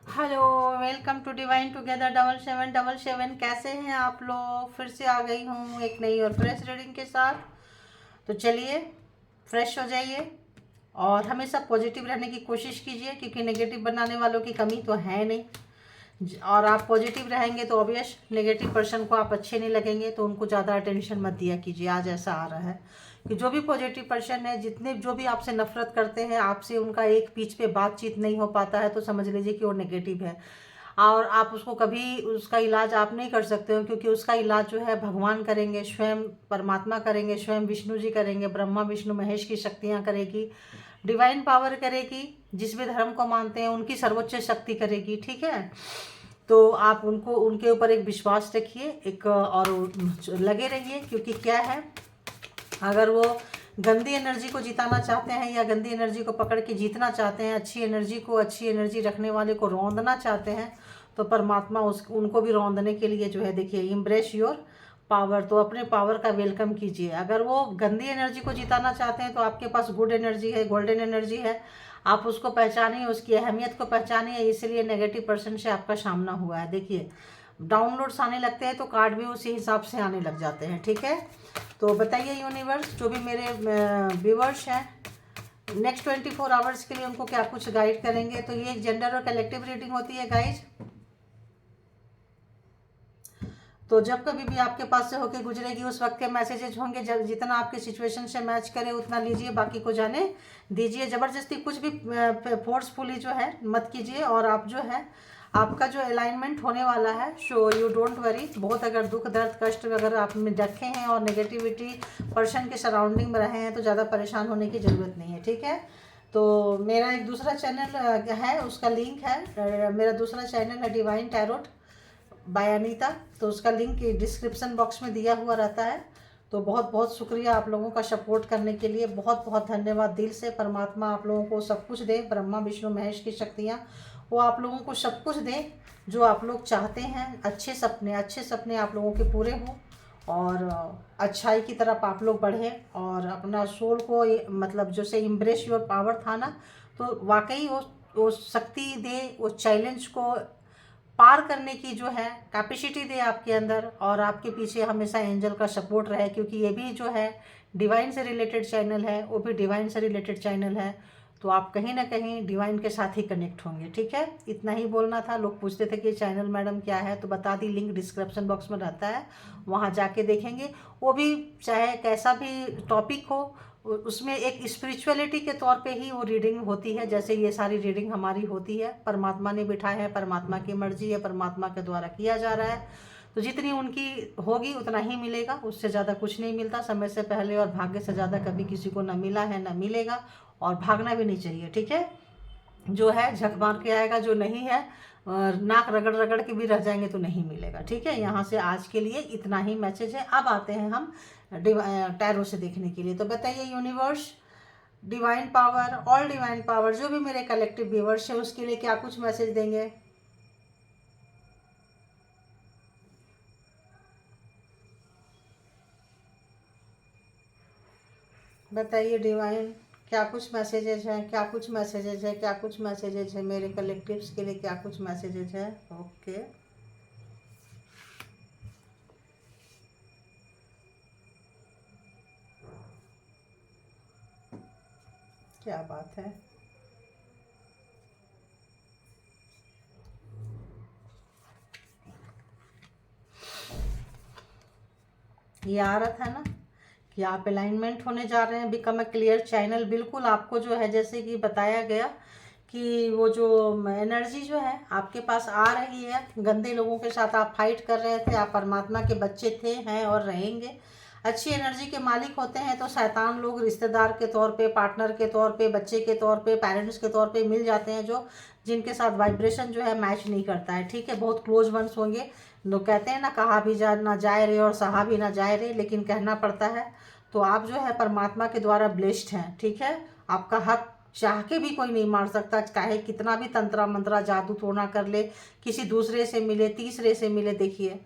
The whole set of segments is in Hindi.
Hello, welcome to divine together 7777। कैसे हैं आप लोग? फिर से आ गई हूँ एक नई और फ्रेश रीडिंग के साथ। तो चलिए, फ्रेश हो जाइए और हमेशा पॉजिटिव रहने की कोशिश कीजिए, क्योंकि नेगेटिव बनाने वालों की कमी तो है नहीं। और आप पॉजिटिव रहेंगे तो ऑब्वियस नेगेटिव पर्सन को आप अच्छे नहीं लगेंगे, तो उनको ज़्यादा अटेंशन मत दिया कीजिए। आज ऐसा आ रहा है कि जो भी पॉजिटिव पर्सन है, जितने जो भी आपसे नफरत करते हैं, आपसे उनका एक बीच पे बातचीत नहीं हो पाता है, तो समझ लीजिए कि वो नेगेटिव है। और आप उसको कभी उसका इलाज आप नहीं कर सकते हो, क्योंकि उसका इलाज जो है भगवान करेंगे, स्वयं परमात्मा करेंगे, स्वयं विष्णु जी करेंगे, ब्रह्मा विष्णु महेश की शक्तियाँ करेगी, डिवाइन पावर करेगी, जिस भी धर्म को मानते हैं उनकी सर्वोच्च शक्ति करेगी। ठीक है, तो आप उनको उनके ऊपर एक विश्वास रखिए, एक और लगे रहिए, क्योंकि क्या है, अगर वो गंदी एनर्जी को जिताना चाहते हैं या गंदी एनर्जी को पकड़ के जीतना चाहते हैं, अच्छी एनर्जी को, अच्छी एनर्जी रखने वाले को रौंदना चाहते हैं, तो परमात्मा उनको भी रौंदने के लिए जो है, देखिए, इम्ब्रेस योर पावर, तो अपने पावर का वेलकम कीजिए। अगर वो गंदी एनर्जी को जिताना चाहते हैं तो आपके पास गुड एनर्जी है, गोल्डन एनर्जी है, आप उसको पहचानिए, उसकी अहमियत को पहचानिए। इसलिए नेगेटिव पर्सन से आपका सामना हुआ है। देखिए, डाउनलोड्स आने लगते हैं तो कार्ड भी उसी हिसाब से आने लग जाते हैं। ठीक है, तो बताइए यूनिवर्स, जो भी मेरे व्यूवर्स हैं, नेक्स्ट 24 आवर्स के लिए उनको क्या कुछ गाइड करेंगे। तो ये एक जेंडर और कलेक्टिव रीडिंग होती है गाइज। तो जब कभी भी आपके पास से होके गुजरेगी उस वक्त के मैसेजेज होंगे, जब जितना आपके सिचुएशन से मैच करे उतना लीजिए, बाकी को जाने दीजिए। ज़बरदस्ती कुछ भी फोर्सफुली जो है मत कीजिए। और आप जो है, आपका जो अलाइनमेंट होने वाला है, सो यू डोंट वरी। बहुत अगर दुख दर्द कष्ट अगर आप में रखे हैं और नेगेटिविटी पर्सन के सराउंडिंग में रहे हैं, तो ज़्यादा परेशान होने की ज़रूरत नहीं है। ठीक है, तो मेरा एक दूसरा चैनल है, उसका लिंक है, मेरा दूसरा चैनल है डिवाइन टैरोट बाय अनीता, तो उसका लिंक डिस्क्रिप्शन बॉक्स में दिया हुआ रहता है। तो बहुत बहुत शुक्रिया आप लोगों का सपोर्ट करने के लिए, बहुत बहुत धन्यवाद दिल से। परमात्मा आप लोगों को सब कुछ दे, ब्रह्मा विष्णु महेश की शक्तियाँ वो आप लोगों को सब कुछ दें जो आप लोग चाहते हैं। अच्छे सपने आप लोगों के पूरे हों, और अच्छाई की तरफ आप लोग बढ़ें, और अपना सोल को मतलब जैसे इम्ब्रेस योर पावर था ना, तो वाकई वो शक्ति दे, वो चैलेंज को पार करने की जो है कैपेसिटी दे आपके अंदर, और आपके पीछे हमेशा एंजल का सपोर्ट रहे, क्योंकि ये भी जो है डिवाइन से रिलेटेड चैनल है, वो भी डिवाइन से रिलेटेड चैनल है। तो आप कहीं ना कहीं डिवाइन के साथ ही कनेक्ट होंगे। ठीक है, इतना ही बोलना था। लोग पूछते थे कि चैनल मैडम क्या है, तो बता दी, लिंक डिस्क्रिप्शन बॉक्स में रहता है, वहाँ जाके देखेंगे। वो भी चाहे कैसा भी टॉपिक हो, उसमें एक स्पिरिचुअलिटी के तौर पे ही वो रीडिंग होती है, जैसे ये सारी रीडिंग हमारी होती है। परमात्मा ने बिठाया है, परमात्मा की मर्जी है, परमात्मा के द्वारा किया जा रहा है, तो जितनी उनकी होगी उतना ही मिलेगा, उससे ज़्यादा कुछ नहीं मिलता। समय से पहले और भाग्य से ज़्यादा कभी किसी को न मिला है, न मिलेगा, और भागना भी नहीं चाहिए। ठीक है, जो है झक मार के आएगा, जो नहीं है नाक रगड़ रगड़ के भी रह जाएंगे तो नहीं मिलेगा। ठीक है, यहाँ से आज के लिए इतना ही मैसेज है। अब आते हैं हम टैरो से देखने के लिए। तो बताइए universe, divine power, all divine power, जो भी मेरे कलेक्टिव व्यूवर्स है, उसके लिए क्या कुछ मैसेज देंगे। बताइए डिवाइन, क्या कुछ मैसेजेज हैं, क्या कुछ मैसेजेज है, क्या कुछ मैसेजेज है मेरे कलेक्टिव्स के लिए, क्या कुछ मैसेजेज है। ओके, क्या बात है। ये आ रहा था ना कि आप अलाइनमेंट होने जा रहे हैं, बिकम अ क्लियर चैनल। बिल्कुल आपको जो है, जैसे कि बताया गया कि वो जो एनर्जी जो है आपके पास आ रही है, गंदे लोगों के साथ आप फाइट कर रहे थे, आप परमात्मा के बच्चे थे, हैं और रहेंगे। अच्छी एनर्जी के मालिक होते हैं तो शैतान लोग रिश्तेदार के तौर पे, पार्टनर के तौर पे, बच्चे के तौर पे, पेरेंट्स के तौर पे मिल जाते हैं, जो जिनके साथ वाइब्रेशन जो है मैच नहीं करता है। ठीक है, बहुत क्लोज वंस होंगे। लोग कहते हैं ना, कहा भी जा ना जाए रे और सहा भी ना जाए रे, लेकिन कहना पड़ता है। तो आप जो है परमात्मा के द्वारा ब्लेस्ड हैं। ठीक है, आपका हक चाह के भी कोई नहीं मार सकता, चाहे कितना भी तंत्रा मंत्रा जादू टोना कर ले, किसी दूसरे से मिले, तीसरे से मिले। देखिए,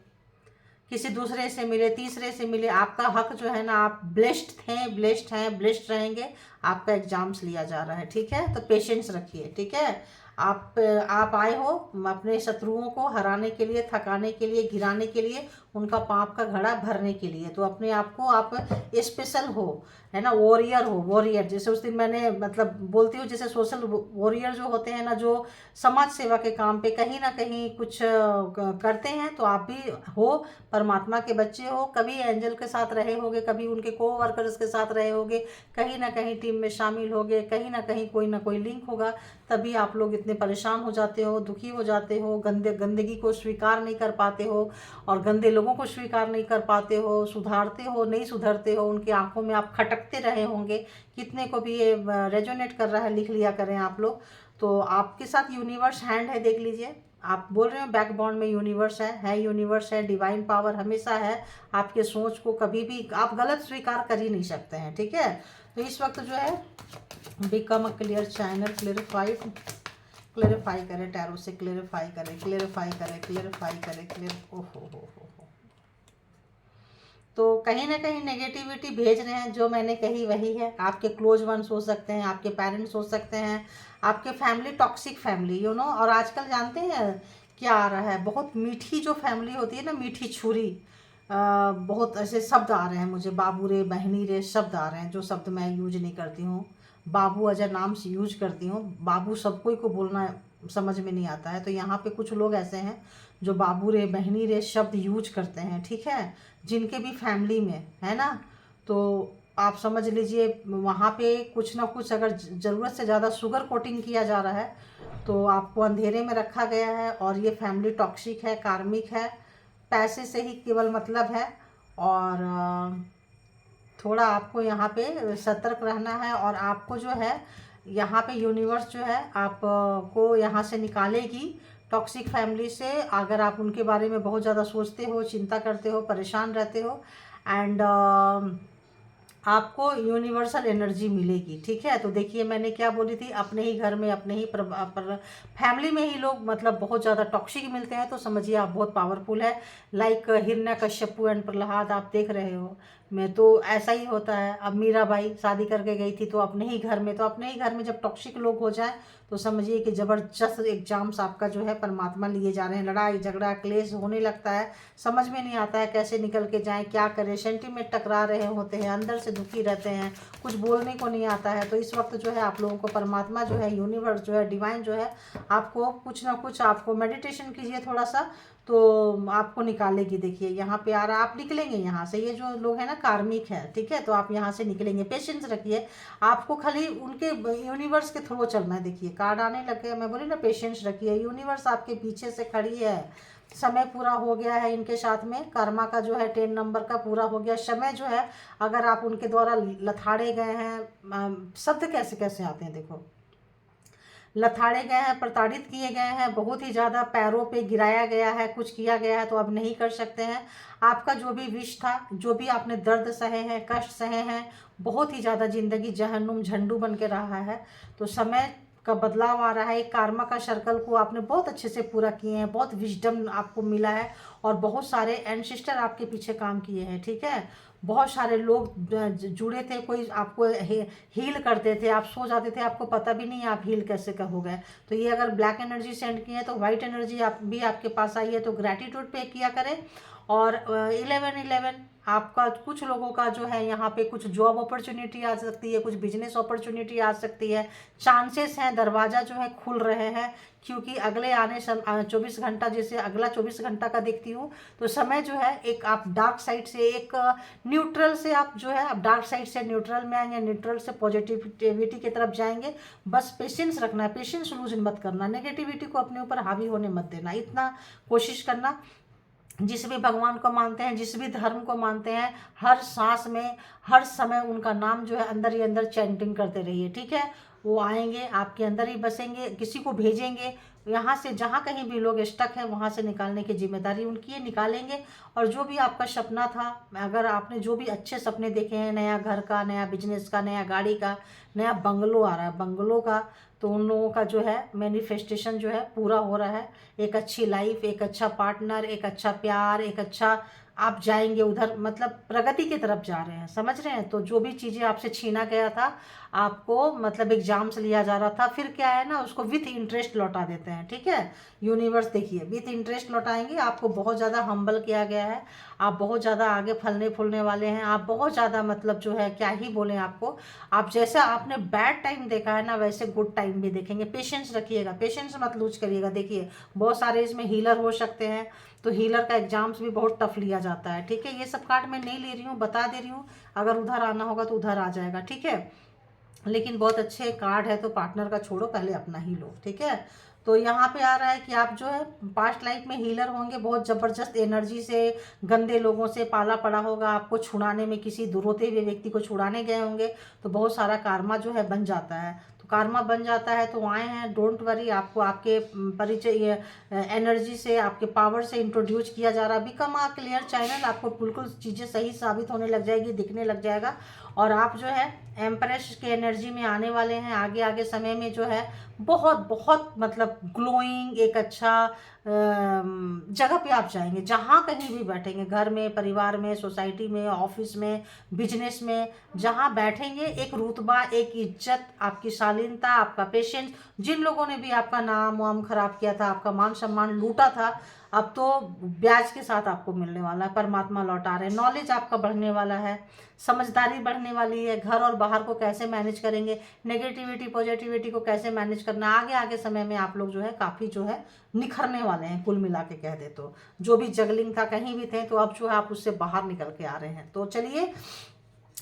किसी दूसरे से मिले, तीसरे से मिले, आपका हक जो है ना, आप ब्लेस्ड थे, ब्लेस्ड हैं, ब्लेस्ड रहेंगे। आपका एग्जाम्स लिया जा रहा है। ठीक है, तो पेशेंस रखिए। ठीक है, आप आए हो अपने शत्रुओं को हराने के लिए, थकाने के लिए, गिराने के लिए, उनका पाप का घड़ा भरने के लिए। तो अपने आप को आप स्पेशल हो, है ना, वॉरियर हो, वॉरियर। जैसे उस दिन मैंने मतलब बोलती हूँ, जैसे सोशल वॉरियर जो होते हैं ना, जो समाज सेवा के काम पे कहीं ना कहीं कुछ करते हैं, तो आप भी हो, परमात्मा के बच्चे हो। कभी एंजल के साथ रहे होगे, कभी उनके को वर्कर्स के साथ रहे होगे, कहीं ना कहीं टीम में शामिल होगे, कहीं ना कहीं कोई ना कोई लिंक होगा, तभी आप लोग इतने परेशान हो जाते हो, दुखी हो जाते हो, गंदगी को स्वीकार नहीं कर पाते हो, और गंदे लोगों को स्वीकार नहीं कर पाते हो, सुधारते हो नहीं सुधरते हो, उनकी आंखों में आप खटकते रहे होंगे। कितने को भी ये रेजोनेट कर रहा है, लिख लिया करें आप लोग। तो आपके साथ यूनिवर्स हैंड है, देख लीजिए। आप बोल रहे हो बैकबोन में यूनिवर्स है, यूनिवर्स है, डिवाइन पावर हमेशा है। आपके सोच को कभी भी आप गलत स्वीकार कर ही नहीं सकते हैं, ठीक है। तो इस वक्त जो है become a clear channel, clarify करें, टैरो से क्लेरिफाई करें, क्लेरिफाई करें, क्लेरिफाई करें, हो। तो कहीं ना कहीं नेगेटिविटी भेज रहे हैं, जो मैंने कही वही है। आपके क्लोज वंस हो सकते हैं, आपके पेरेंट्स हो सकते हैं, आपके family toxic family, you know. और आजकल जानते हैं क्या आ रहा है, बहुत मीठी जो फैमिली होती है ना, मीठी छुरी, बहुत ऐसे शब्द आ रहे हैं मुझे, बाबू रे, बहनी रे, शब्द आ रहे हैं, जो शब्द मैं यूज नहीं करती हूँ। बाबू अजय नाम से यूज करती हूँ। बाबू सब कोई को बोलना समझ में नहीं आता है, तो यहाँ पे कुछ लोग ऐसे हैं जो बाबू रे, बहनी रे शब्द यूज करते हैं, ठीक है, जिनके भी फैमिली में है ना। तो आप समझ लीजिए वहाँ पे कुछ ना कुछ, अगर ज़रूरत से ज़्यादा शुगर कोटिंग किया जा रहा है, तो आपको अंधेरे में रखा गया है। और ये फैमिली टॉक्सिक है, कार्मिक है, पैसे से ही केवल मतलब है। और थोड़ा आपको यहाँ पे सतर्क रहना है। और आपको जो है यहाँ पे यूनिवर्स जो है आपको यहाँ से निकालेगी, टॉक्सिक फैमिली से। अगर आप उनके बारे में बहुत ज़्यादा सोचते हो, चिंता करते हो, परेशान रहते हो, एंड आपको यूनिवर्सल एनर्जी मिलेगी, ठीक है। तो देखिए मैंने क्या बोली थी, अपने ही घर में, अपने ही फैमिली में ही लोग मतलब बहुत ज़्यादा टॉक्सिक मिलते हैं, तो समझिए आप बहुत पावरफुल है। लाइक हिरण्यकश्यपु एंड प्रहलाद आप देख रहे हो, मैं तो ऐसा ही होता है। अब मीराबाई शादी करके गई थी, तो अपने ही घर में, तो अपने ही घर में जब टॉक्सिक लोग हो जाए, तो समझिए कि ज़बरदस्त एग्जाम्स आपका जो है परमात्मा लिए जा रहे हैं। लड़ाई झगड़ा क्लेश होने लगता है, समझ में नहीं आता है कैसे निकल के जाएं, क्या करें। सेंटीमेंट टकरा रहे होते हैं, अंदर से दुखी रहते हैं, कुछ बोलने को नहीं आता है। तो इस वक्त जो है आप लोगों को परमात्मा जो है, यूनिवर्स जो है, डिवाइन जो है, आपको कुछ ना कुछ, आपको मेडिटेशन कीजिए थोड़ा सा, तो आपको निकालेगी। देखिए यहाँ पे आ रहा, आप निकलेंगे यहाँ से। ये जो लोग हैं ना कार्मिक है, ठीक है, तो आप यहाँ से निकलेंगे। पेशेंस रखिए, आपको खाली उनके यूनिवर्स के थ्रू चलना है। देखिए कार्ड आने लगे, मैं बोली ना पेशेंस रखिए, यूनिवर्स आपके पीछे से खड़ी है। समय पूरा हो गया है इनके साथ में, कर्मा का जो है 10 नंबर का पूरा हो गया समय जो है। अगर आप उनके द्वारा लथाड़े गए हैं, शब्द कैसे कैसे आते हैं देखो, लथाड़े गए हैं, प्रताड़ित किए गए हैं, बहुत ही ज़्यादा पैरों पे गिराया गया है, कुछ किया गया है, तो अब नहीं कर सकते हैं। आपका जो भी विश था, जो भी आपने दर्द सहे हैं, कष्ट सहे हैं, बहुत ही ज़्यादा ज़िंदगी जहन्नुम झंडू बन के रहा है, तो समय का बदलाव आ रहा है। एक कार्मा का सर्कल को आपने बहुत अच्छे से पूरा किए हैं, बहुत विजडम आपको मिला है, और बहुत सारे एंसेस्टर आपके पीछे काम किए हैं, ठीक है। बहुत सारे लोग जुड़े थे, कोई आपको हील करते थे, आप सो जाते थे, आपको पता भी नहीं आप हील कैसे हो गए। तो ये अगर ब्लैक एनर्जी सेंड की है, तो वाइट एनर्जी आप भी आपके पास आई है, तो ग्रैटिट्यूड पे किया करें। और 11-11 आपका, कुछ लोगों का जो है यहाँ पे कुछ जॉब अपॉर्चुनिटी आ सकती है, कुछ बिजनेस अपॉर्चुनिटी आ सकती है, चांसेस हैं, दरवाज़ा जो है खुल रहे हैं। क्योंकि अगले आने 24 घंटा, जैसे अगला 24 घंटा का देखती हूँ, तो समय जो है एक आप डार्क साइड से, एक न्यूट्रल से, आप जो है आप डार्क साइड से न्यूट्रल में आएंगे, न्यूट्रल से पॉजिटिविटी की तरफ जाएंगे। बस पेशेंस रखना है, पेशेंस लूज मत करना, नेगेटिविटी को अपने ऊपर हावी होने मत देना, इतना कोशिश करना। जिस भी भगवान को मानते हैं, जिस भी धर्म को मानते हैं, हर सांस में, हर समय उनका नाम जो है अंदर ही अंदर चैंटिंग करते रहिए, ठीक है। वो आएंगे, आपके अंदर ही बसेंगे, किसी को भेजेंगे यहाँ से, जहाँ कहीं भी लोग स्टक हैं वहाँ से निकालने की जिम्मेदारी उनकी है, निकालेंगे। और जो भी आपका सपना था, अगर आपने जो भी अच्छे सपने देखे हैं, नया घर का, नया बिजनेस का, नया गाड़ी का, नया बंगलो आ रहा है, बंगलो का, तो उन लोगों का जो है मैनिफेस्टेशन जो है पूरा हो रहा है। एक अच्छी लाइफ, एक अच्छा पार्टनर, एक अच्छा प्यार, एक अच्छा आप जाएंगे उधर, मतलब प्रगति की तरफ जा रहे हैं, समझ रहे हैं। तो जो भी चीज़ें आपसे छीना गया था, आपको मतलब एग्जाम से लिया जा रहा था, फिर क्या है ना, उसको विथ इंटरेस्ट लौटा देते हैं, ठीक है। यूनिवर्स देखिए विथ इंटरेस्ट लौटाएंगे, आपको बहुत ज़्यादा हम्बल किया गया है, आप बहुत ज़्यादा आगे फलने फूलने वाले हैं, आप बहुत ज़्यादा मतलब जो है क्या ही बोलें आपको, आप जैसा आपने बैड टाइम देखा है ना वैसे गुड टाइम भी देखेंगे। पेशेंस रखिएगा, पेशेंस मत लूज करिएगा। देखिए बहुत सारे इसमें हीलर हो सकते हैं, तो हीलर का एग्जाम्स भी बहुत टफ लिया जाता है, ठीक है। ये सब कार्ड मैं नहीं ले रही हूँ, बता दे रही हूँ, अगर उधर आना होगा तो उधर आ जाएगा, ठीक है। लेकिन बहुत अच्छे कार्ड है, तो पार्टनर का छोड़ो, पहले अपना ही लो, ठीक है। तो यहाँ पे आ रहा है कि आप जो है पास्ट लाइफ में हीलर होंगे, बहुत ज़बरदस्त एनर्जी से गंदे लोगों से पाला पड़ा होगा, आपको छुड़ाने में किसी रोते हुए व्यक्ति को छुड़ाने गए होंगे, तो बहुत सारा कारमा जो है बन जाता है। तो कारमा बन जाता है तो आए हैं, डोंट वरी, आपको आपके परिचय एनर्जी से, आपके पावर से इंट्रोड्यूस किया जा रहा है। बिकम आ क्लियर चैनल, आपको बिल्कुल चीज़ें सही साबित होने लग जाएगी, दिखने लग जाएगा। और आप जो है एम्प्रेस के एनर्जी में आने वाले हैं, आगे आगे समय में जो है बहुत बहुत मतलब ग्लोइंग एक अच्छा जगह पे आप जाएंगे, जहाँ कहीं भी बैठेंगे, घर में, परिवार में, सोसाइटी में, ऑफिस में, बिजनेस में, जहाँ बैठेंगे एक रुतबा, एक इज्जत, आपकी शालीनता, आपका पेशेंस, जिन लोगों ने भी आपका नाम वाम खराब किया था, आपका मान सम्मान लूटा था, अब तो ब्याज के साथ आपको मिलने वाला है, परमात्मा लौटा रहे हैं। नॉलेज आपका बढ़ने वाला है, समझदारी बढ़ने वाली है, घर और बाहर को कैसे मैनेज करेंगे, नेगेटिविटी पॉजिटिविटी को कैसे मैनेज करना, आगे आगे समय में आप लोग जो है काफ़ी जो है निखरने वाले हैं। कुल मिला के कह दे तो जो भी जगलिंग था कहीं भी थे, तो अब जो है आप उससे बाहर निकल के आ रहे हैं। तो चलिए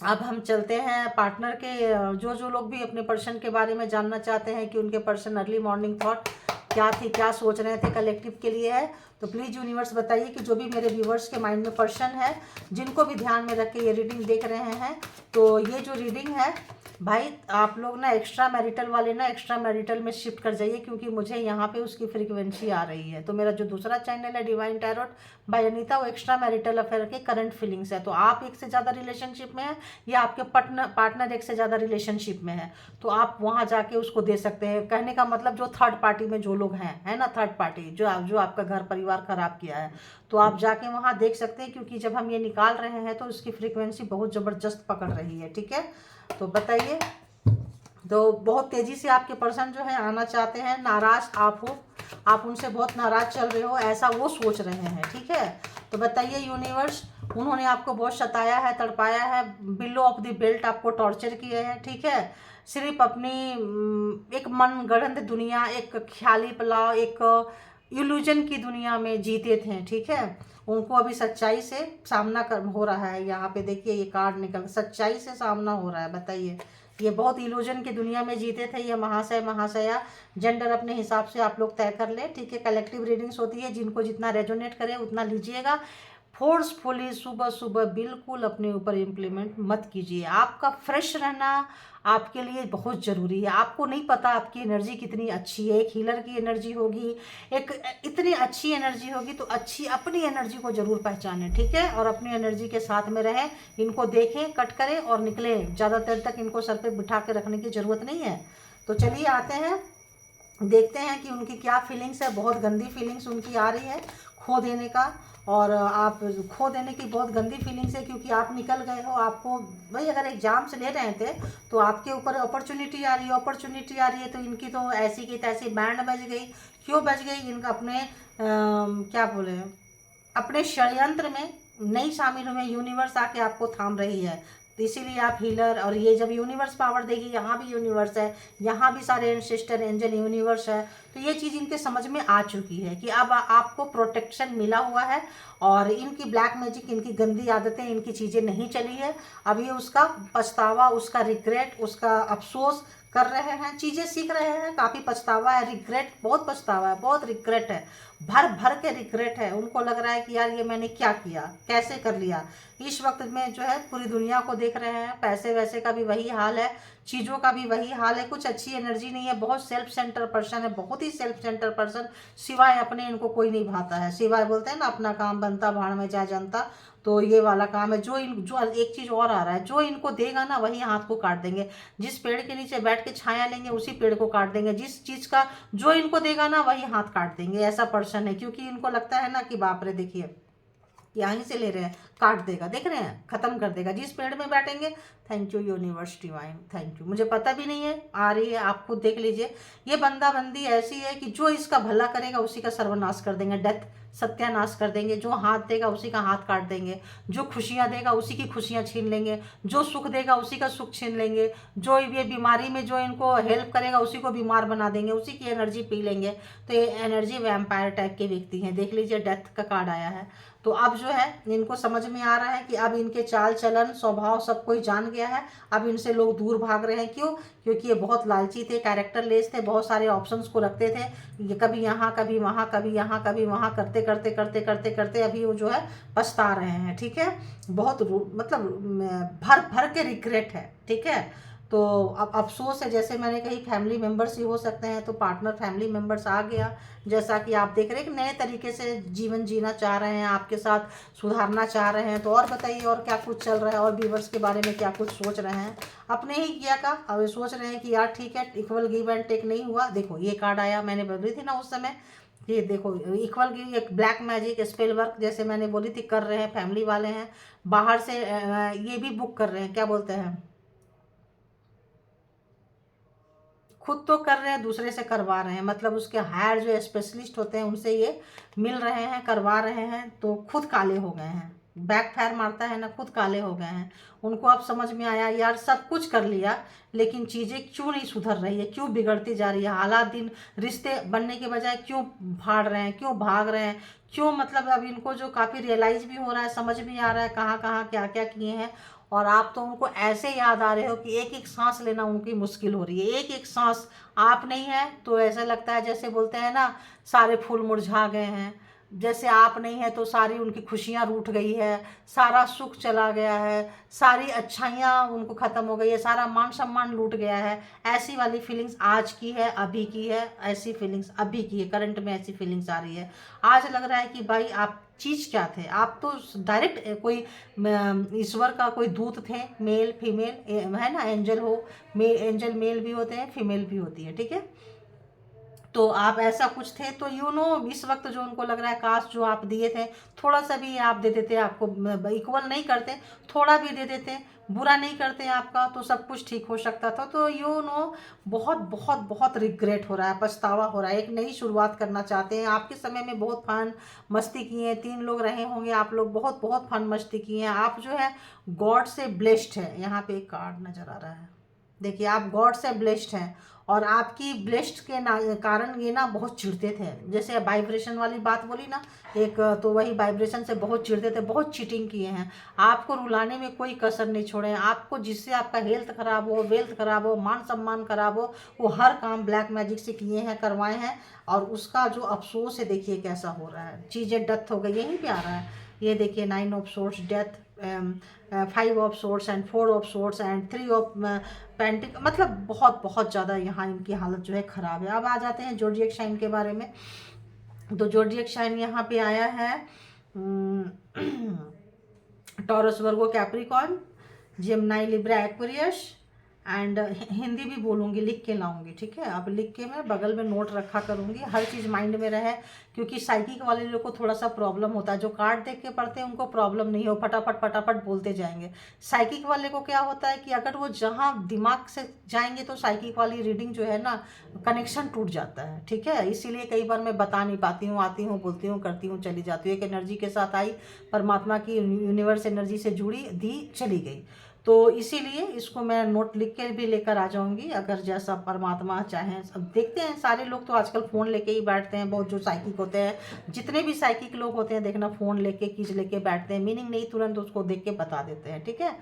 अब हम चलते हैं पार्टनर के, जो जो लोग भी अपने पर्सन के बारे में जानना चाहते हैं कि उनके पर्सन अर्ली मॉर्निंग थॉट क्या थी, क्या सोच रहे थे, कलेक्टिव के लिए है, तो प्लीज़ यूनिवर्स बताइए कि जो भी मेरे व्यूवर्स के माइंड में पर्सन है, जिनको भी ध्यान में रख के ये रीडिंग देख रहे हैं, तो ये जो रीडिंग है भाई, आप लोग ना एक्स्ट्रा मैरिटल वाले ना एक्स्ट्रा मैरिटल में शिफ्ट कर जाइए, क्योंकि मुझे यहाँ पे उसकी फ्रीक्वेंसी आ रही है। तो मेरा जो दूसरा चैनल है डिवाइन टैरोट बाय अनीता, वो एक्स्ट्रा मैरिटल अफेयर के करंट फीलिंग्स है। तो आप एक से ज़्यादा रिलेशनशिप में है, या आपके पार्टनर एक से ज़्यादा रिलेशनशिप में है, तो आप वहाँ जाके उसको दे सकते हैं। कहने का मतलब जो थर्ड पार्टी में जो लोग हैं, है ना, थर्ड पार्टी जो आपका घर परिवार खराब किया है, तो आप जाके वहाँ देख सकते हैं, क्योंकि जब हम ये निकाल रहे हैं तो उसकी फ्रीक्वेंसी बहुत ज़बरदस्त पकड़ रही है, ठीक है। तो बताइए, तो बहुत तेज़ी से आपके पर्सन जो है आना चाहते हैं, नाराज़ आप हो, आप उनसे बहुत नाराज़ चल रहे हो, ऐसा वो सोच रहे हैं, ठीक है। तो बताइए यूनिवर्स, उन्होंने आपको बहुत सताया है, तड़पाया है, बिलो ऑफ द बेल्ट आपको टॉर्चर किए हैं, ठीक है। सिर्फ अपनी एक मन गढ़ंत दुनिया, एक ख्याली पुलाव, एक इल्यूजन की दुनिया में जीते थे, ठीक है। उनको अभी सच्चाई से सामना हो रहा है। यहाँ पे देखिए ये कार्ड निकल, सच्चाई से सामना हो रहा है। बताइए, ये बहुत इल्यूजन की दुनिया में जीते थे ये महाशय महाशया। जेंडर अपने हिसाब से आप लोग तय कर ले, ठीक है। कलेक्टिव रीडिंग्स होती है, जिनको जितना रेजोनेट करे उतना लीजिएगा। फोर्सफुली सुबह सुबह बिल्कुल अपने ऊपर इम्प्लीमेंट मत कीजिए। आपका फ्रेश रहना आपके लिए बहुत ज़रूरी है। आपको नहीं पता आपकी एनर्जी कितनी अच्छी है। एक हीलर की एनर्जी होगी, एक इतनी अच्छी एनर्जी होगी, तो अच्छी अपनी एनर्जी को ज़रूर पहचानें, ठीक है। और अपनी एनर्जी के साथ में रहें, इनको देखें, कट करें और निकलें। ज़्यादा देर तक इनको सर पे बिठा के रखने की ज़रूरत नहीं है। तो चलिए आते हैं, देखते हैं कि उनकी क्या फीलिंग्स है। बहुत गंदी फीलिंग्स उनकी आ रही है खो देने का, और आप खो देने की बहुत गंदी फीलिंग्स है, क्योंकि आप निकल गए हो। आपको भाई अगर एग्जाम से ले रहे थे तो आपके ऊपर अपॉर्चुनिटी आ रही है, अपॉर्चुनिटी आ रही है, तो इनकी तो ऐसी की तैसी बैंड बज गई। क्यों बज गई? इनका अपने क्या बोले, अपने षड्यंत्र में नहीं शामिल हुए। यूनिवर्स आके आपको थाम रही है, तो इसीलिए आप हीलर, और ये जब यूनिवर्स पावर देगी, यहाँ भी यूनिवर्स है, यहाँ भी सारे एंसेस्टर एंजल यूनिवर्स है, तो ये चीज़ इनके समझ में आ चुकी है कि अब आपको प्रोटेक्शन मिला हुआ है, और इनकी ब्लैक मैजिक, इनकी गंदी आदतें, इनकी चीज़ें नहीं चली है। अब ये उसका पछतावा, उसका रिग्रेट, उसका अफसोस कर रहे हैं, चीज़ें सीख रहे हैं। काफ़ी पछतावा है, रिग्रेट, बहुत पछतावा है, बहुत रिग्रेट है, भर भर के रिग्रेट है। उनको लग रहा है कि यार ये मैंने क्या किया, कैसे कर लिया। इस वक्त में जो है पूरी दुनिया को देख रहे हैं, पैसे वैसे का भी वही हाल है, चीज़ों का भी वही हाल है, कुछ अच्छी एनर्जी नहीं है। बहुत सेल्फ सेंटर पर्सन है, बहुत ही सेल्फ सेंटर पर्सन। सिवाय अपने इनको कोई नहीं भाता है, सिवाय बोलते हैं ना अपना काम बनता भाड़ में जा जनता, तो ये वाला काम है। जो एक चीज़ और आ रहा है, जो इनको देगा ना वही हाथ को काट देंगे। जिस पेड़ के नीचे बैठ के छाया लेंगे उसी पेड़ को काट देंगे। जिस चीज़ का जो इनको देगा ना वही हाथ काट देंगे। ऐसा पर्सन है, क्योंकि इनको लगता है ना कि बाप रे, देखिए यहीं से ले रहे हैं, काट देगा, देख रहे हैं, खत्म कर देगा। जिस पेड़ में बैठेंगे, thank you universe divine, thank you, मुझे पता भी नहीं है आ रही है, आप खुद देख लीजिए। ये बंदा बंदी ऐसी है कि जो इसका भला करेगा उसी का सर्वनाश कर देंगे, डेथ, सत्यानाश कर देंगे। जो हाथ देगा उसी का हाथ काट देंगे, जो खुशियां देगा उसी की खुशियां छीन लेंगे, जो सुख देगा उसी का सुख छीन लेंगे, जो ये बीमारी में जो इनको हेल्प करेगा उसी को बीमार बना देंगे, उसी की एनर्जी पी लेंगे। तो ये एनर्जी वैम्पायर टाइप के व्यक्ति हैं। देख लीजिए, डेथ का कार्ड आया है। तो अब जो है इनको समझ में आ रहा है कि अब इनके चाल चलन स्वभाव सब कोई जान गया है। अब इनसे लोग दूर भाग रहे हैं। क्यों? क्योंकि ये बहुत लालची थे, कैरेक्टरलेस थे, बहुत सारे ऑप्शंस को रखते थे, ये कभी यहाँ कभी वहाँ, कभी यहाँ कभी वहाँ, करते करते करते करते करते अभी वो जो है पछता रहे हैं। ठीक है, बहुत मतलब भर भर के रिग्रेट है। ठीक है, तो अब अफसोस है, जैसे मैंने कही फैमिली मेम्बर्स ही हो सकते हैं, तो पार्टनर फैमिली मेम्बर्स आ गया। जैसा कि आप देख रहे हैं कि नए तरीके से जीवन जीना चाह रहे हैं, आपके साथ सुधारना चाह रहे हैं। तो और बताइए, और क्या कुछ चल रहा है, और व्यूवर्स के बारे में क्या कुछ सोच रहे हैं अपने ही किया का। अब सोच रहे हैं कि यार ठीक है, इक्वल गिव एंड टेक नहीं हुआ। देखो ये कार्ड आया, मैंने बोली थी ना उस समय, ये देखो इक्वल गिव, एक ब्लैक मैजिक स्पेल वर्क, जैसे मैंने बोली थी कर रहे हैं, फैमिली वाले हैं, बाहर से ये भी बुक कर रहे हैं, क्या बोलते हैं, खुद तो कर रहे हैं, दूसरे से करवा रहे हैं। मतलब उसके हायर जो स्पेशलिस्ट होते हैं उनसे ये मिल रहे हैं, करवा रहे हैं, तो खुद काले हो गए हैं। बैक फायर मारता है ना, खुद काले हो गए हैं। उनको अब समझ में आया यार सब कुछ कर लिया, लेकिन चीज़ें क्यों नहीं सुधर रही है, क्यों बिगड़ती जा रही है, हालात दिन रिश्ते बनने के बजाय क्यों फाड़ रहे हैं, क्यों भाग रहे हैं, क्यों। मतलब अब इनको जो काफ़ी रियलाइज भी हो रहा है, समझ में आ रहा है कहाँ कहाँ क्या क्या किए हैं। और आप तो उनको ऐसे याद आ रहे हो कि एक एक सांस लेना उनकी मुश्किल हो रही है। एक एक सांस आप नहीं है तो ऐसा लगता है, जैसे बोलते हैं ना, सारे फूल मुरझा गए हैं। जैसे आप नहीं है तो सारी उनकी खुशियाँ रूठ गई है, सारा सुख चला गया है, सारी अच्छाइयाँ उनको ख़त्म हो गई है, सारा मान सम्मान लूट गया है। ऐसी वाली फीलिंग्स आज की है, अभी की है, ऐसी फीलिंग्स अभी की है, करंट में ऐसी फीलिंग्स आ रही है। आज लग रहा है कि भाई आप चीज़ क्या थे, आप तो डायरेक्ट कोई ईश्वर का कोई दूत थे, मेल फीमेल है ना, एंजल हो, एंजल मेल भी होते हैं, फीमेल भी होती है। ठीक है, तो आप ऐसा कुछ थे। तो इस वक्त जो उनको लग रहा है काश जो आप दिए थे थोड़ा सा भी आप दे देते, आपको इक्वल नहीं करते, थोड़ा भी दे देते, बुरा नहीं करते आपका, तो सब कुछ ठीक हो सकता था। तो बहुत बहुत बहुत रिग्रेट हो रहा है, पछतावा हो रहा है। एक नई शुरुआत करना चाहते हैं। आपके समय में बहुत फन मस्ती किए हैं, 3 लोग रहे होंगे आप लोग, बहुत बहुत फन मस्ती किए हैं। आप जो है गॉड से ब्लेस्ड है। यहाँ पे एक कार्ड नजर आ रहा है, देखिए आप गॉड से ब्लेस्ड हैं। और आपकी ब्लेस्ड के कारण ये ना बहुत चिढ़ते थे, जैसे वाइब्रेशन वाली बात बोली ना एक, तो वही वाइब्रेशन से बहुत चिढ़ते थे, बहुत चीटिंग किए हैं। आपको रुलाने में कोई कसर नहीं छोड़े हैं। आपको जिससे आपका हेल्थ खराब हो, वेल्थ खराब हो, मान सम्मान खराब हो, वो हर काम ब्लैक मैजिक से किए हैं, करवाए हैं। और उसका जो अफसोस है देखिए कैसा हो रहा है, चीज़ें डेथ हो गई, यहीं पे आ रहा है। ये देखिए 9 of source death, 5 of source and 4 of source and 3 of पेंटिक, मतलब बहुत बहुत ज़्यादा यहाँ इनकी हालत जो है ख़राब है। अब आ जाते हैं जोडिएक साइन के बारे में। तो जोडिएक साइन यहाँ पे आया है taurus, Virgo, Capricorn, Gemini, Libra, Aquarius and Hindi भी बोलूँगी, लिख के लाऊंगी। ठीक है, अब लिख के मैं बगल में नोट रखा करूँगी, हर चीज़ माइंड में रहे। क्योंकि साइकिक वाले लोग को थोड़ा सा प्रॉब्लम होता है, जो कार्ड देख के पढ़ते हैं उनको प्रॉब्लम नहीं हो, फटाफट फटाफट बोलते जाएंगे। साइकिक वाले को क्या होता है कि अगर वो जहाँ दिमाग से जाएंगे तो साइकिक वाली रीडिंग जो है ना, कनेक्शन टूट जाता है। ठीक है, इसीलिए कई बार मैं बता नहीं पाती हूँ, आती हूँ, बोलती हूँ, करती हूँ, चली जाती हूँ। एक एनर्जी के साथ आई, परमात्मा की यूनिवर्स एनर्जी से जुड़ी, दी, चली गई। तो इसीलिए इसको मैं नोट लिख के भी लेकर आ जाऊंगी, अगर जैसा परमात्मा चाहें। अब देखते हैं, सारे लोग तो आजकल फ़ोन लेके ही बैठते हैं, बहुत जो साइकिक होते हैं, जितने भी साइकिक लोग होते हैं देखना, फ़ोन लेके कीज लेके बैठते हैं, मीनिंग नहीं तुरंत उसको देख के बता देते हैं। ठीक है,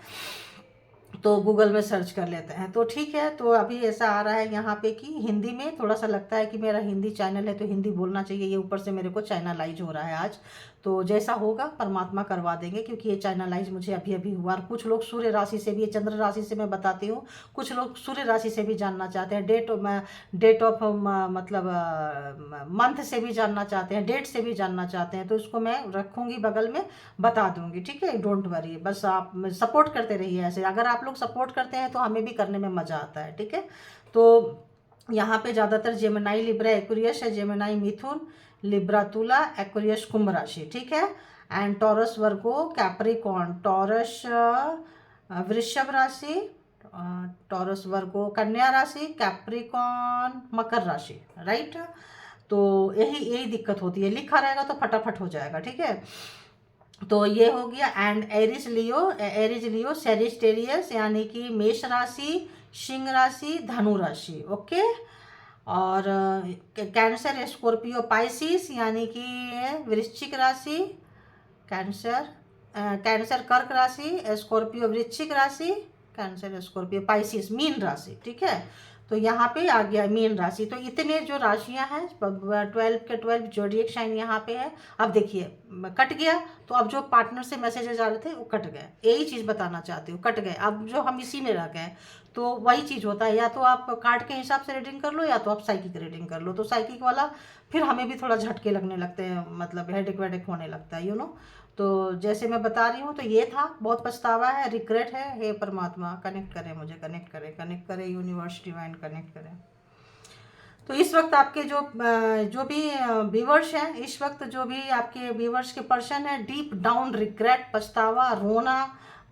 तो गूगल में सर्च कर लेते हैं। तो ठीक है, तो अभी ऐसा आ रहा है यहाँ पे कि हिंदी में थोड़ा सा लगता है कि मेरा हिंदी चैनल है तो हिंदी बोलना चाहिए, ये ऊपर से मेरे को चैनलाइज हो रहा है आज। तो जैसा होगा परमात्मा करवा देंगे, क्योंकि ये चैनलाइज मुझे अभी अभी हुआ। और कुछ लोग सूर्य राशि से भी, ये चंद्र राशि से मैं बताती हूँ, कुछ लोग सूर्य राशि से भी जानना चाहते हैं, डेट ऑफ मतलब मंथ से भी जानना चाहते हैं, डेट से भी जानना चाहते हैं। तो इसको मैं रखूँगी बगल में, बता दूँगी। ठीक है, डोंट वरी, बस आप सपोर्ट करते रहिए। ऐसे अगर आप लोग सपोर्ट करते हैं तो हमें भी करने में मज़ा आता है। ठीक है, तो यहाँ पे ज़्यादातर जेमिनी, लिब्रा, एक्वेरियस है, जेमिनी मिथुन, लिब्रा तुला, एक्वेरियस कुंभ राशि। ठीक है, and Taurus Virgo Capricorn, taurus वृषभ राशि, टॉरस वर्गो कन्या राशि, कैप्रिकॉर्न मकर राशि, राइट। तो यही यही दिक्कत होती है, लिखा रहेगा तो फटाफट हो जाएगा, ठीक है। तो ये हो गया। एंड एरिस लियो सेजिटेरियस यानी कि मेष राशि, सिंह राशि, धनु राशि, ओके। और कैंसर स्कॉर्पियो पाइसिस यानी कि वृश्चिक राशि, कैंसर कैंसर कर्क राशि, स्कॉर्पियो वृश्चिक राशि, कैंसर स्कॉर्पियो पाइसिस मीन राशि, ठीक है। तो यहाँ पे आ गया मीन राशि। तो इतने जो राशियाँ हैं 12 के 12 जोडिएक साइन यहाँ पे है। अब देखिए कट गया, तो अब जो पार्टनर से मैसेजेस आ रहे थे वो कट गए, यही चीज़ बताना चाहती हूँ, कट गए। अब जो हम इसी में रह गए, तो वही चीज़ होता है, या तो आप कार्ड के हिसाब से रीडिंग कर लो या तो आप साइकिक रीडिंग कर लो। तो साइकिक वाला फिर हमें भी थोड़ा झटके लगने लगते हैं, मतलब हेडेक वेडेक होने लगता है, तो जैसे मैं बता रही हूँ, तो ये था, बहुत पछतावा है, रिग्रेट है। हे परमात्मा कनेक्ट करें मुझे, कनेक्ट करें यूनिवर्स डिवाइन कनेक्ट करें। तो इस वक्त आपके जो भी व्यूवर्स हैं, इस वक्त जो भी आपके व्यूवर्स के पर्सन है, डीप डाउन रिग्रेट, पछतावा, रोना,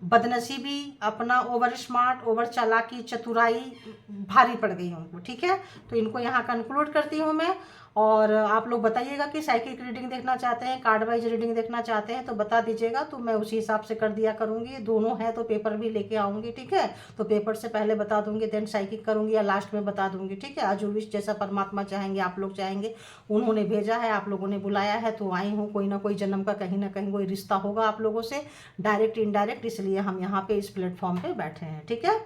बदनसीबी, अपना ओवर स्मार्ट, ओवर चालाकी, चतुराई भारी पड़ गई उनको, ठीक है। तो इनको यहाँ कंक्लूड करती हूँ मैं। और आप लोग बताइएगा कि साइकिक रीडिंग देखना चाहते हैं, कार्ड वाइज रीडिंग देखना चाहते हैं, तो बता दीजिएगा, तो मैं उसी हिसाब से कर दिया करूँगी। दोनों है तो पेपर भी लेके आऊँगी, ठीक है। तो पेपर से पहले बता दूँगी, देन साइकिक करूँगी या लास्ट में बता दूँगी, ठीक है। आज विश जैसा परमात्मा चाहेंगे, आप लोग चाहेंगे, उन्होंने भेजा है, आप लोगों ने बुलाया है, तो आई हूँ। कोई ना कोई जन्म का कहीं ना कहीं कोई रिश्ता होगा आप लोगों से, डायरेक्ट इनडायरेक्ट, इसलिए हम यहाँ पे इस प्लेटफॉर्म पे बैठे हैं, ठीक है।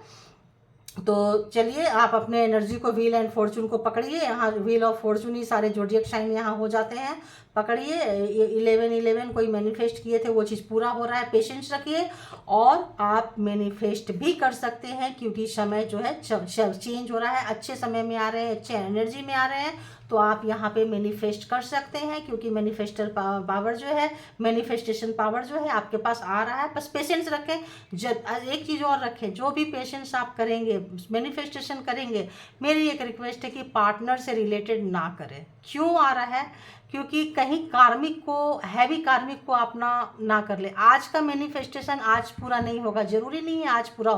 तो चलिए, आप अपने एनर्जी को, व्हील एंड फॉर्चून को पकड़िए। यहाँ व्हील ऑफ फॉर्चून ही सारे जोडिएक साइन यहाँ हो जाते हैं, पकड़िए। 11 कोई मैनिफेस्ट किए थे, वो चीज़ पूरा हो रहा है, पेशेंस रखिए। और आप मैनिफेस्ट भी कर सकते हैं, क्योंकि समय जो है चेंज हो रहा है, अच्छे समय में आ रहे हैं, अच्छे एनर्जी में आ रहे हैं। तो आप यहाँ पे मैनिफेस्ट कर सकते हैं, क्योंकि मैनिफेस्टर पावर जो है, मैनिफेस्टेशन पावर जो है आपके पास आ रहा है। बस पेशेंस रखें। एक चीज़ और रखें, जो भी पेशेंस आप करेंगे, मैनिफेस्टेशन करेंगे, मेरी एक रिक्वेस्ट है कि पार्टनर से रिलेटेड ना करें। क्यों आ रहा है? क्योंकि कहीं कार्मिक को, हैवी कार्मिक को आप ना कर ले। आज का मैनिफेस्टेशन आज पूरा नहीं होगा, जरूरी नहीं है आज पूरा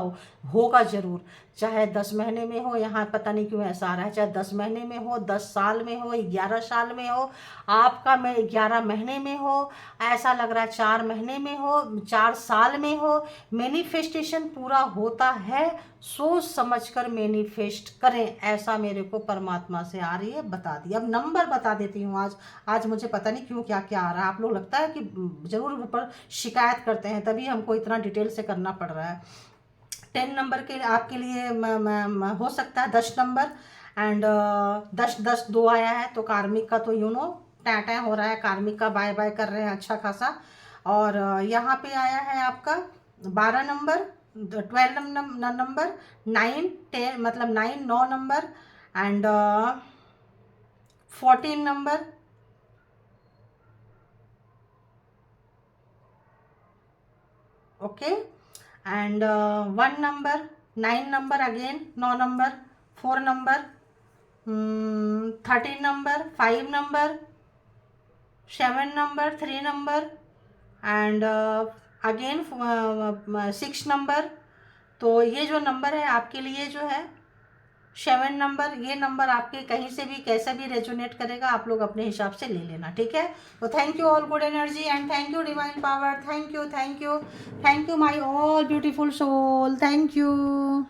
होगा जरूर, चाहे 10 महीने में हो। यहाँ पता नहीं क्यों ऐसा आ रहा है, चाहे 10 महीने में हो, 10 साल में हो, 11 साल में हो, आपका मैं 11 महीने में हो, ऐसा लग रहा है 4 महीने में हो, 4 साल में हो। मैनिफेस्टेशन पूरा होता है, सोच समझकर मैनिफेस्ट करें, ऐसा मेरे को परमात्मा से आ रही है, बता दी। अब नंबर बता देती हूँ। आज मुझे पता नहीं क्यों क्या क्या आ रहा है। आप लोग लगता है कि जरूर ऊपर शिकायत करते हैं, तभी हमको इतना डिटेल से करना पड़ रहा है। 10 नंबर के आपके लिए हो सकता है 10 नंबर, एंड 10 आया है, तो कार्मिक का तो टाटा हो रहा है, कार्मिक का बाय बाय कर रहे हैं अच्छा खासा। और यहाँ पे आया है आपका 12 नंबर, 12 नंबर, 9 10, मतलब 9 number, and 14 number, okay, and 1 number, 9 number again, 9 number, 4 number, 13 number, 5 number, 7 number, 3 number, and again 6 number. तो ये जो नंबर है आपके लिए जो है 7 नंबर, ये नंबर आपके कहीं से भी कैसे भी रेजोनेट करेगा, आप लोग अपने हिसाब से ले लेना, ठीक है। तो thank you all good energy, and thank you divine power, thank you my all beautiful soul, thank you.